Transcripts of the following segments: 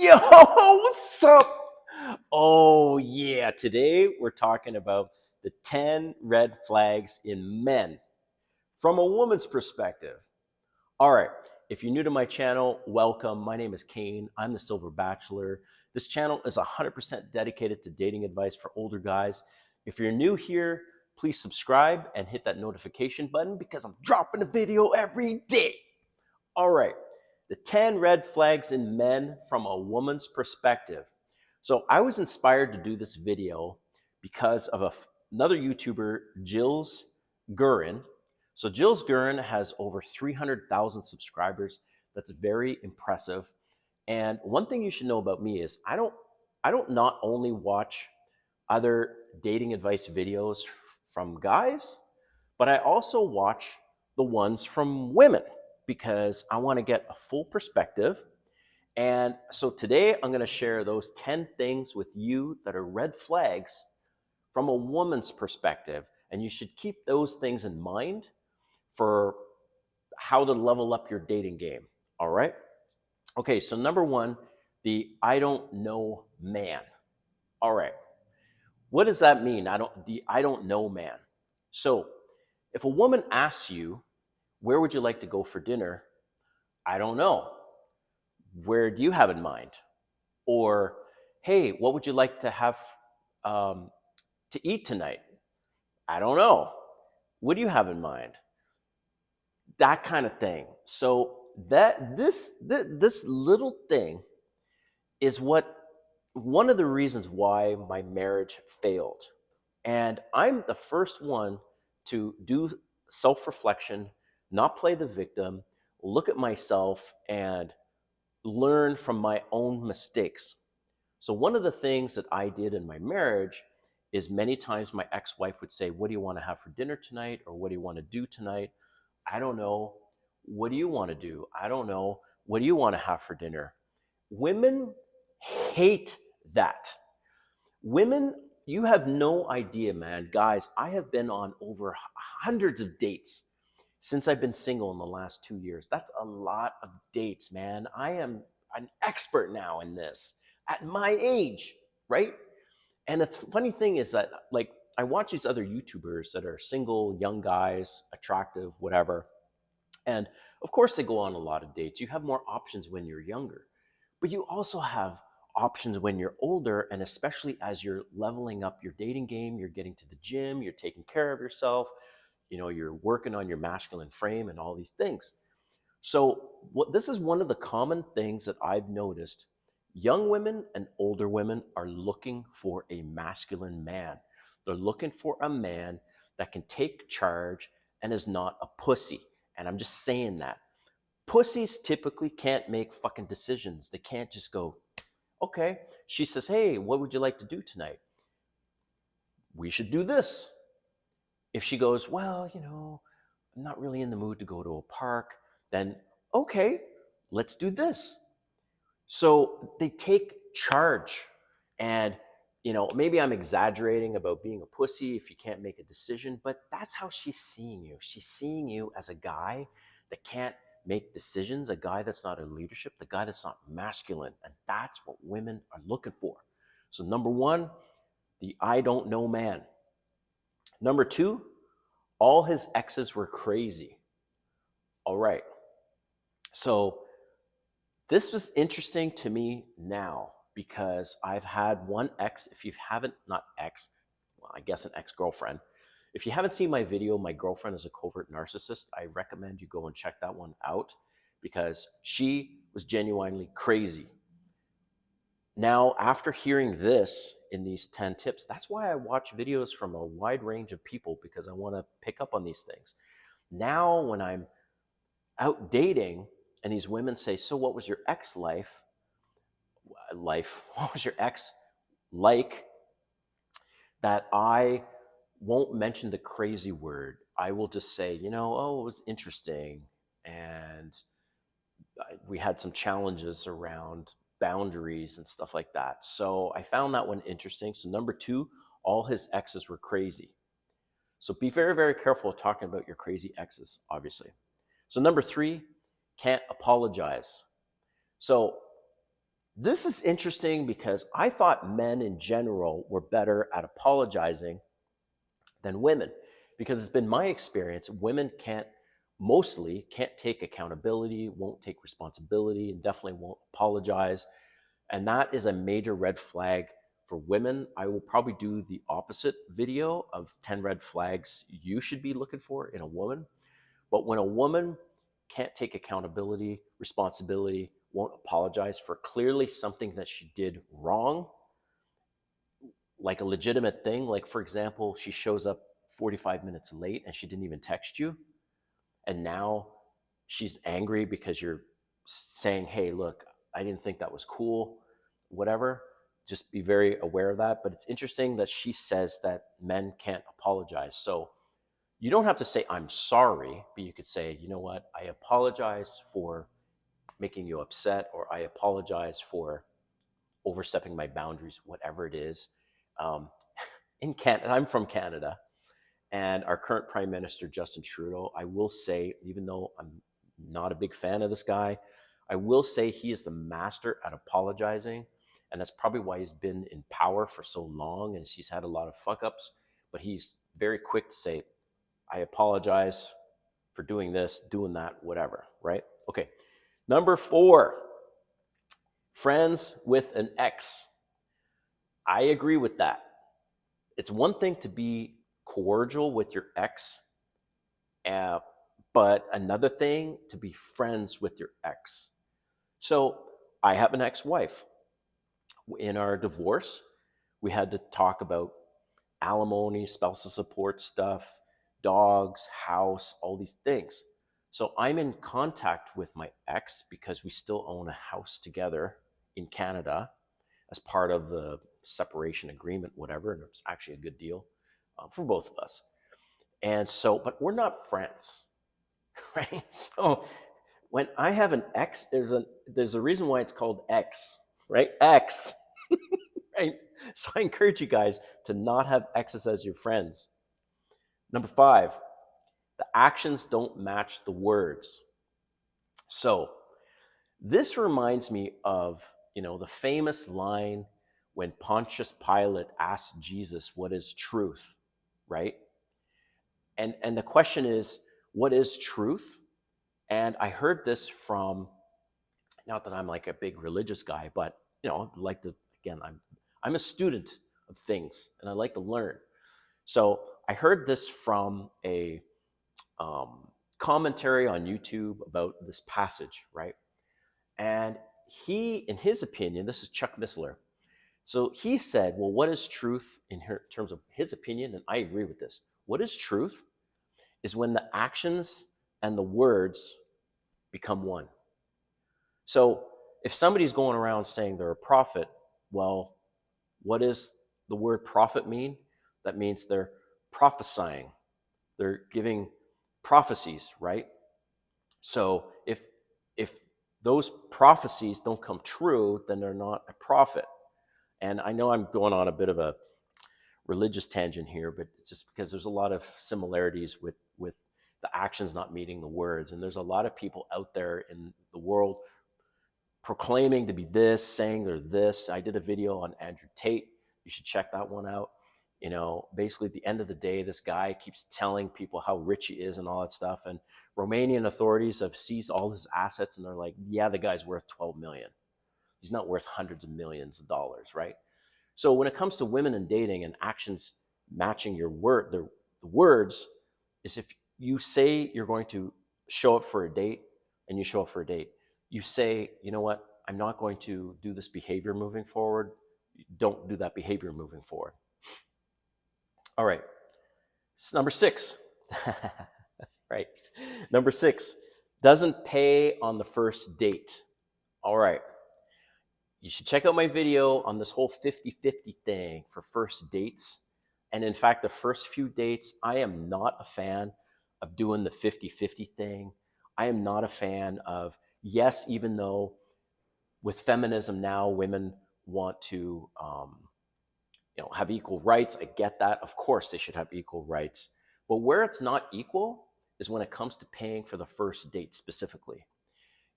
Yo, what's up? Oh, yeah. Today we're talking about the 10 red flags in men from a woman's perspective. All right. If you're new to my channel, welcome. My name is Kane. I'm the Silver Bachelor. This channel is 100% dedicated to dating advice for older guys. If you're new here, please subscribe and hit that notification button because I'm dropping a video every day. All right. The 10 red flags in men from a woman's perspective. So I was inspired to do this video because of another YouTuber, Jill's Gurin. So Jill's Gurin has over 300,000 subscribers. That's very impressive. And one thing you should know about me is I don't not only watch other dating advice videos from guys, but I also watch the ones from women because I want to get a full perspective. And so today I'm going to share those 10 things with you that are red flags from a woman's perspective. And you should keep those things in mind for how to level up your dating game. All right. Okay. So, number one, the I don't know man. All right. What does that mean? I don't know man. So, if a woman asks you, where would you like to go for dinner? I don't know. Where do you have in mind? Or, hey, what would you like to have um, to eat tonight? I don't know. What do you have in mind? That kind of thing. So this little thing is what one of the reasons why my marriage failed. And I'm the first one to do self-reflection, not play the victim, look at myself and learn from my own mistakes. So, one of the things that I did in my marriage is many times my ex wife would say, what do you want to have for dinner tonight? Or what do you want to do tonight? I don't know. What do you want to do? I don't know. What do you want to have for dinner? Women hate that. Women, you have no idea, man. Guys, I have been on over hundreds of dates since I've been single in the last 2 years. That's a lot of dates, man. I am an expert now in this at my age, right? And the funny thing is that, like, I watch these other YouTubers that are single, young guys, attractive, whatever. And of course, they go on a lot of dates. You have more options when you're younger, but you also have options when you're older. And especially as you're leveling up your dating game, you're getting to the gym, you're taking care of yourself, you're working on your masculine frame and all these things. So this is one of the common things that I've noticed. Young women and older women are looking for a masculine man. They're looking for a man that can take charge and is not a pussy. And I'm just saying that. Pussies typically can't make fucking decisions. They can't just go, okay. She says, hey, what would you like to do tonight? We should do this. If she goes, well, I'm not really in the mood to go to a park, then okay, let's do this. So they take charge. And, maybe I'm exaggerating about being a pussy if you can't make a decision, but that's how she's seeing you. She's seeing you as a guy that can't make decisions, a guy that's not in leadership, the guy that's not masculine. And that's what women are looking for. So, number one, the I don't know man. Number two, all his exes were crazy. All right. So this was interesting to me now because I've had one ex. If you haven't, not ex, well, I guess an ex-girlfriend. If you haven't seen my video, My Girlfriend is a Covert Narcissist, I recommend you go and check that one out because she was genuinely crazy. Now, after hearing this in these 10 tips, that's why I watch videos from a wide range of people because I want to pick up on these things. Now, when I'm out dating and these women say, so what was your ex life, what was your ex like, that I won't mention the crazy word. I will just say, oh, it was interesting. And we had some challenges around boundaries and stuff like that. So I found that one interesting. So number two, all his exes were crazy. So be very, very careful talking about your crazy exes, obviously. So number three, can't apologize. So This is interesting because I thought men in general were better at apologizing than women, because it's been my experience women mostly can't take accountability, won't take responsibility, and definitely won't apologize. And that is a major red flag for women. I will probably do the opposite video of 10 red flags you should be looking for in a woman. But when a woman can't take accountability, responsibility, won't apologize for clearly something that she did wrong, like a legitimate thing, like for example, she shows up 45 minutes late and she didn't even text you, and now she's angry because you're saying, hey, look, I didn't think that was cool, whatever. Just be very aware of that. But it's interesting that she says that men can't apologize. So you don't have to say, I'm sorry, but you could say, you know what, I apologize for making you upset, or I apologize for overstepping my boundaries, whatever it is. Um, in Canada, I'm from Canada, and our current Prime Minister, Justin Trudeau, I will say, even though I'm not a big fan of this guy, I will say he is the master at apologizing. And that's probably why he's been in power for so long, and he's had a lot of fuck ups. But he's very quick to say, I apologize for doing this, doing that, whatever, right? Okay. Number 4, friends with an ex. I agree with that. It's one thing to be cordial with your ex, uh, but another thing to be friends with your ex. So I have an ex-wife. In our divorce, we had to talk about alimony, spousal support stuff, dogs, house, all these things. So I'm in contact with my ex because we still own a house together in Canada as part of the separation agreement, whatever. And it's actually a good deal for both of us. And so, but we're not friends, right? So when I have an ex, there's a reason why it's called X, right? X, right? So I encourage you guys to not have exes as your friends. Number 5, the actions don't match the words. So this reminds me of, the famous line when Pontius Pilate asked Jesus, what is truth, right? And the question is, what is truth? And I heard this from, not that I'm like a big religious guy, but I like to, again, I'm a student of things and I like to learn. So I heard this from a commentary on YouTube about this passage, right? And he, in his opinion, this is Chuck Missler. So he said, well, what is truth in terms of his opinion? And I agree with this. What is truth is when the actions and the words become one. So if somebody's going around saying they're a prophet, well, what does the word prophet mean? That means they're prophesying. They're giving prophecies, right? So if those prophecies don't come true, then they're not a prophet. And I know I'm going on a bit of a religious tangent here, but it's just because there's a lot of similarities with the actions not meeting the words. And there's a lot of people out there in the world proclaiming to be this, saying they're this. I did a video on Andrew Tate. You should check that one out. Basically at the end of the day, this guy keeps telling people how rich he is and all that stuff. And Romanian authorities have seized all his assets and they're like, yeah, the guy's worth 12 million. He's not worth hundreds of millions of dollars, right? So when it comes to women and dating and actions matching your word, the words is if you say you're going to show up for a date and you show up for a date, you say, you know what, I'm not going to do this behavior moving forward. Don't do that behavior moving forward. All right. Number 6. Right. Number 6, doesn't pay on the first date. All right. You should check out my video on this whole 50-50 thing for first dates. And in fact, the first few dates, I am not a fan of doing the 50-50 thing. I am not a fan of, yes, even though with feminism now, women want to have equal rights. I get that. Of course, they should have equal rights. But where it's not equal is when it comes to paying for the first date specifically.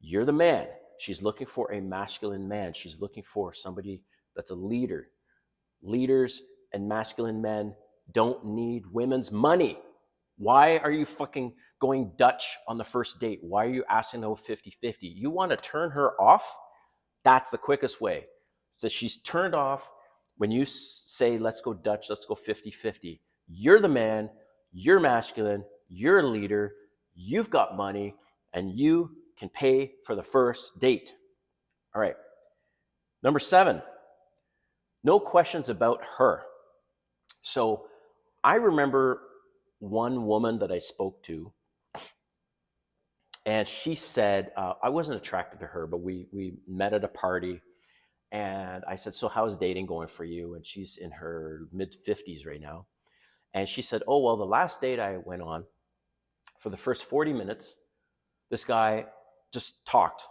You're the man. she's looking for a masculine man. She's looking for somebody that's a leader. Leaders and masculine men don't need women's money. Why are you fucking going Dutch on the first date? Why are you asking to go 50-50? You want to turn her off? That's the quickest way. So she's turned off when you say, let's go Dutch, let's go 50-50. You're the man, you're masculine, you're a leader, you've got money, and you can pay for the first date. All right. Number 7, no questions about her. So I remember one woman that I spoke to, and she said, I wasn't attracted to her, but we met at a party. And I said, so how's dating going for you? And she's in her mid 50s right now. And she said, oh, well, the last date I went on, for the first 40 minutes, this guy just talked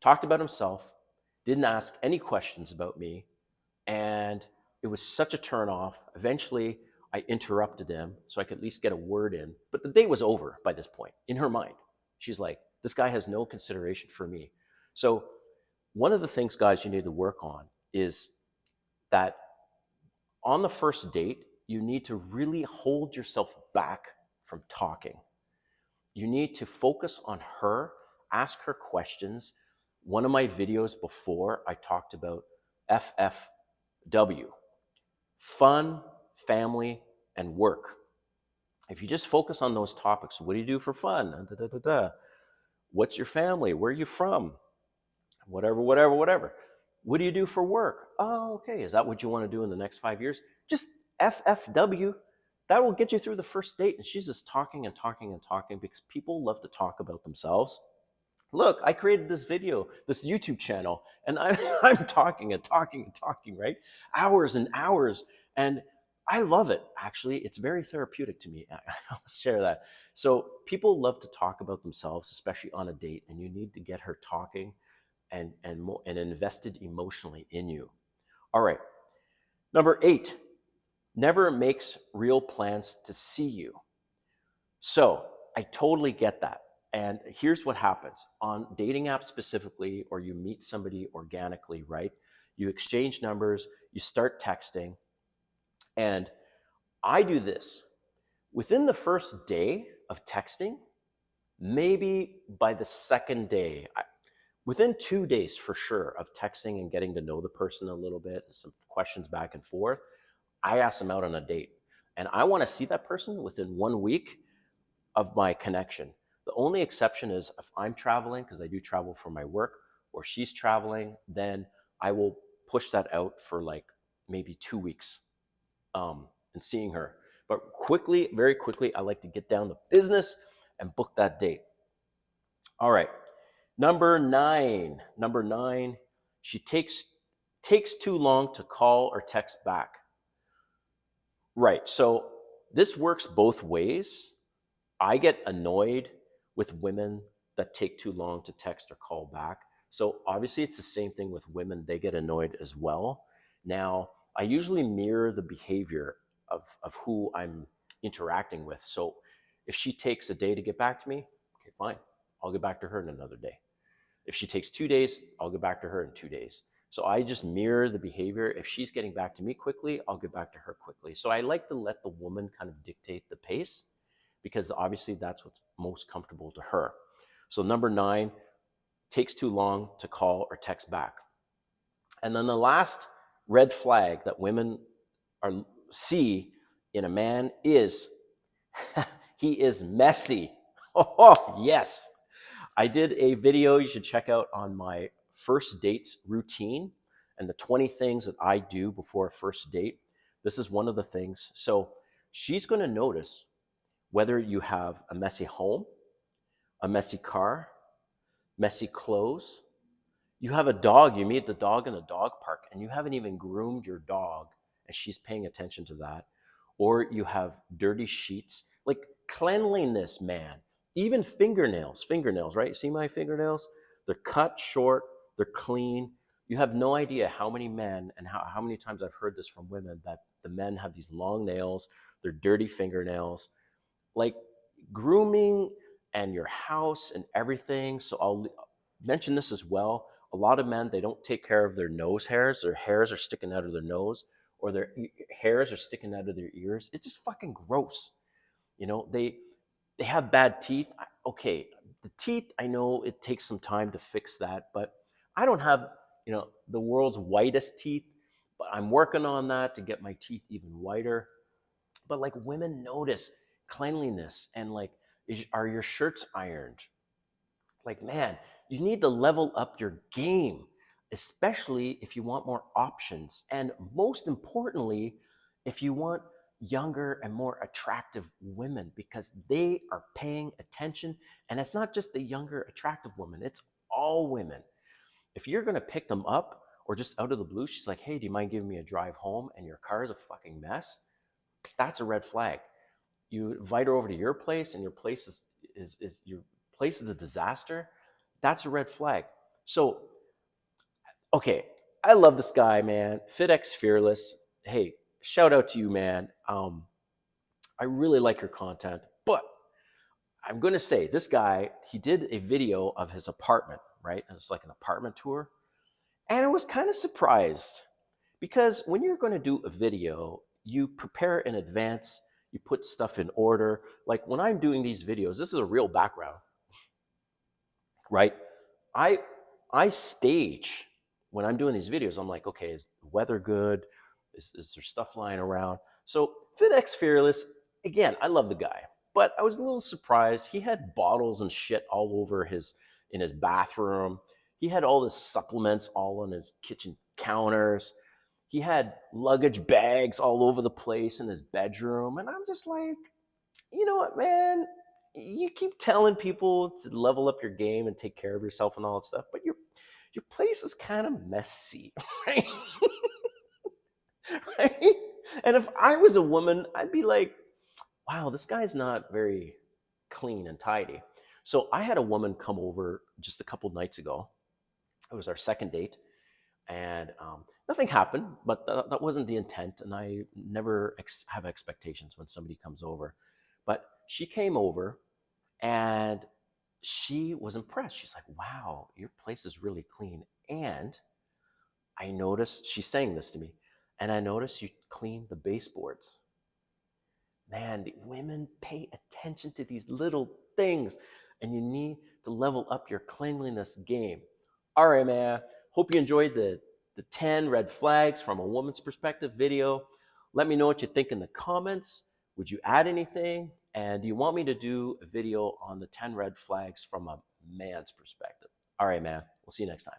about himself, didn't ask any questions about me. And it was such a turn off. Eventually, I interrupted him so I could at least get a word in. But the date was over by this point in her mind. She's like, this guy has no consideration for me. So one of the things, guys, you need to work on is that on the first date, you need to really hold yourself back from talking. You need to focus on her, ask her questions. One of my videos before, I talked about FFW, fun, family, and work. If you just focus on those topics, what do you do for fun? Da, da, da, da. What's your family? Where are you from? Whatever, whatever, whatever. What do you do for work? Oh, okay. Is that what you want to do in the next 5 years? Just FFW. That will get you through the first date. And she's just talking and talking and talking because people love to talk about themselves. Look, I created this video, this YouTube channel, and I'm talking and talking and talking, right? Hours and hours. And I love it, actually. It's very therapeutic to me. I'll share that. So people love to talk about themselves, especially on a date, and you need to get her talking and invested emotionally in you. All right. Number 8, never makes real plans to see you. So I totally get that. And here's what happens on dating apps specifically, or you meet somebody organically, right? You exchange numbers, you start texting. And I do this within the first day of texting, maybe by the second day, within 2 days for sure of texting and getting to know the person a little bit, some questions back and forth, I ask them out on a date. And I want to see that person within 1 week of my connection. The only exception is if I'm traveling, because I do travel for my work, or she's traveling, then I will push that out for like maybe 2 weeks and seeing her. But quickly, very quickly, I like to get down to business and book that date. All right. Number 9. Number 9, she takes too long to call or text back. Right. So this works both ways. I get annoyed with women that take too long to text or call back. So obviously it's the same thing with women. They get annoyed as well. Now, I usually mirror the behavior of who I'm interacting with. So if she takes a day to get back to me, okay, fine. I'll get back to her in another day. If she takes 2 days, I'll get back to her in 2 days. So I just mirror the behavior. If she's getting back to me quickly, I'll get back to her quickly. So I like to let the woman kind of dictate the pace because obviously that's what's most comfortable to her. So number 9, takes too long to call or text back. And then the last red flag that women see in a man is he is messy. Oh, yes. I did a video you should check out on my first dates routine and the 20 things that I do before a first date. This is one of the things. So she's going to notice whether you have a messy home, a messy car, messy clothes. You have a dog, you meet the dog in a dog park, and you haven't even groomed your dog, and she's paying attention to that. Or you have dirty sheets. Like cleanliness, man. Even fingernails, right? See my fingernails? They're cut short, they're clean. You have no idea how many men and how many times I've heard this from women that the men have these long nails, they're dirty fingernails. Like grooming and your house and everything. So mentioned this as well. A lot of men, they don't take care of their nose hairs. Their hairs are sticking out of their nose, or their hairs are sticking out of their ears. It's just fucking gross. You know, they have bad teeth. Okay, the teeth, I know it takes some time to fix that, but I don't have, the world's whitest teeth, but I'm working on that to get my teeth even whiter. But like, women notice cleanliness and like, are your shirts ironed? Like, man, you need to level up your game, especially if you want more options. And most importantly, if you want younger and more attractive women, because they are paying attention. And it's not just the younger, attractive women, it's all women. If you're going to pick them up or just out of the blue, she's like, hey, do you mind giving me a drive home? And your car is a fucking mess. That's a red flag. You invite her over to your place and your place is your place is a disaster. That's a red flag. So, okay, I love this guy, man. FitX Fearless. Hey, shout out to you, man. I really like your content, but I'm going to say this guy, he did a video of his apartment, right? It's like an apartment tour. And I was kind of surprised because when you're going to do a video, you prepare in advance, you put stuff in order. Like when I'm doing these videos, this is a real background, right? I I stage when I'm doing these videos. I'm like, okay, is the weather good? Is there stuff lying around? So FitX Fearless, again, I love the guy, but I was a little surprised. He had bottles and shit all over his bathroom. He had all his supplements all on his kitchen counters. He had luggage bags all over the place in his bedroom, and I'm just like, you know what, man? You keep telling people to level up your game and take care of yourself and all that stuff, but your place is kind of messy, right? Right? And if I was a woman, I'd be like, wow, this guy's not very clean and tidy. So I had a woman come over just a couple nights ago. It was our second date, and nothing happened, but that wasn't the intent. And I never have expectations when somebody comes over. But she came over, and she was impressed. She's like, wow, your place is really clean. And I noticed, she's saying this to me, and I noticed you clean the baseboards. Man, the women pay attention to these little things, and you need to level up your cleanliness game. All right, man. Hope you enjoyed the 10 red flags from a woman's perspective video. Let me know what you think in the comments. Would you add anything? And do you want me to do a video on the 10 red flags from a man's perspective? All right, man. We'll see you next time.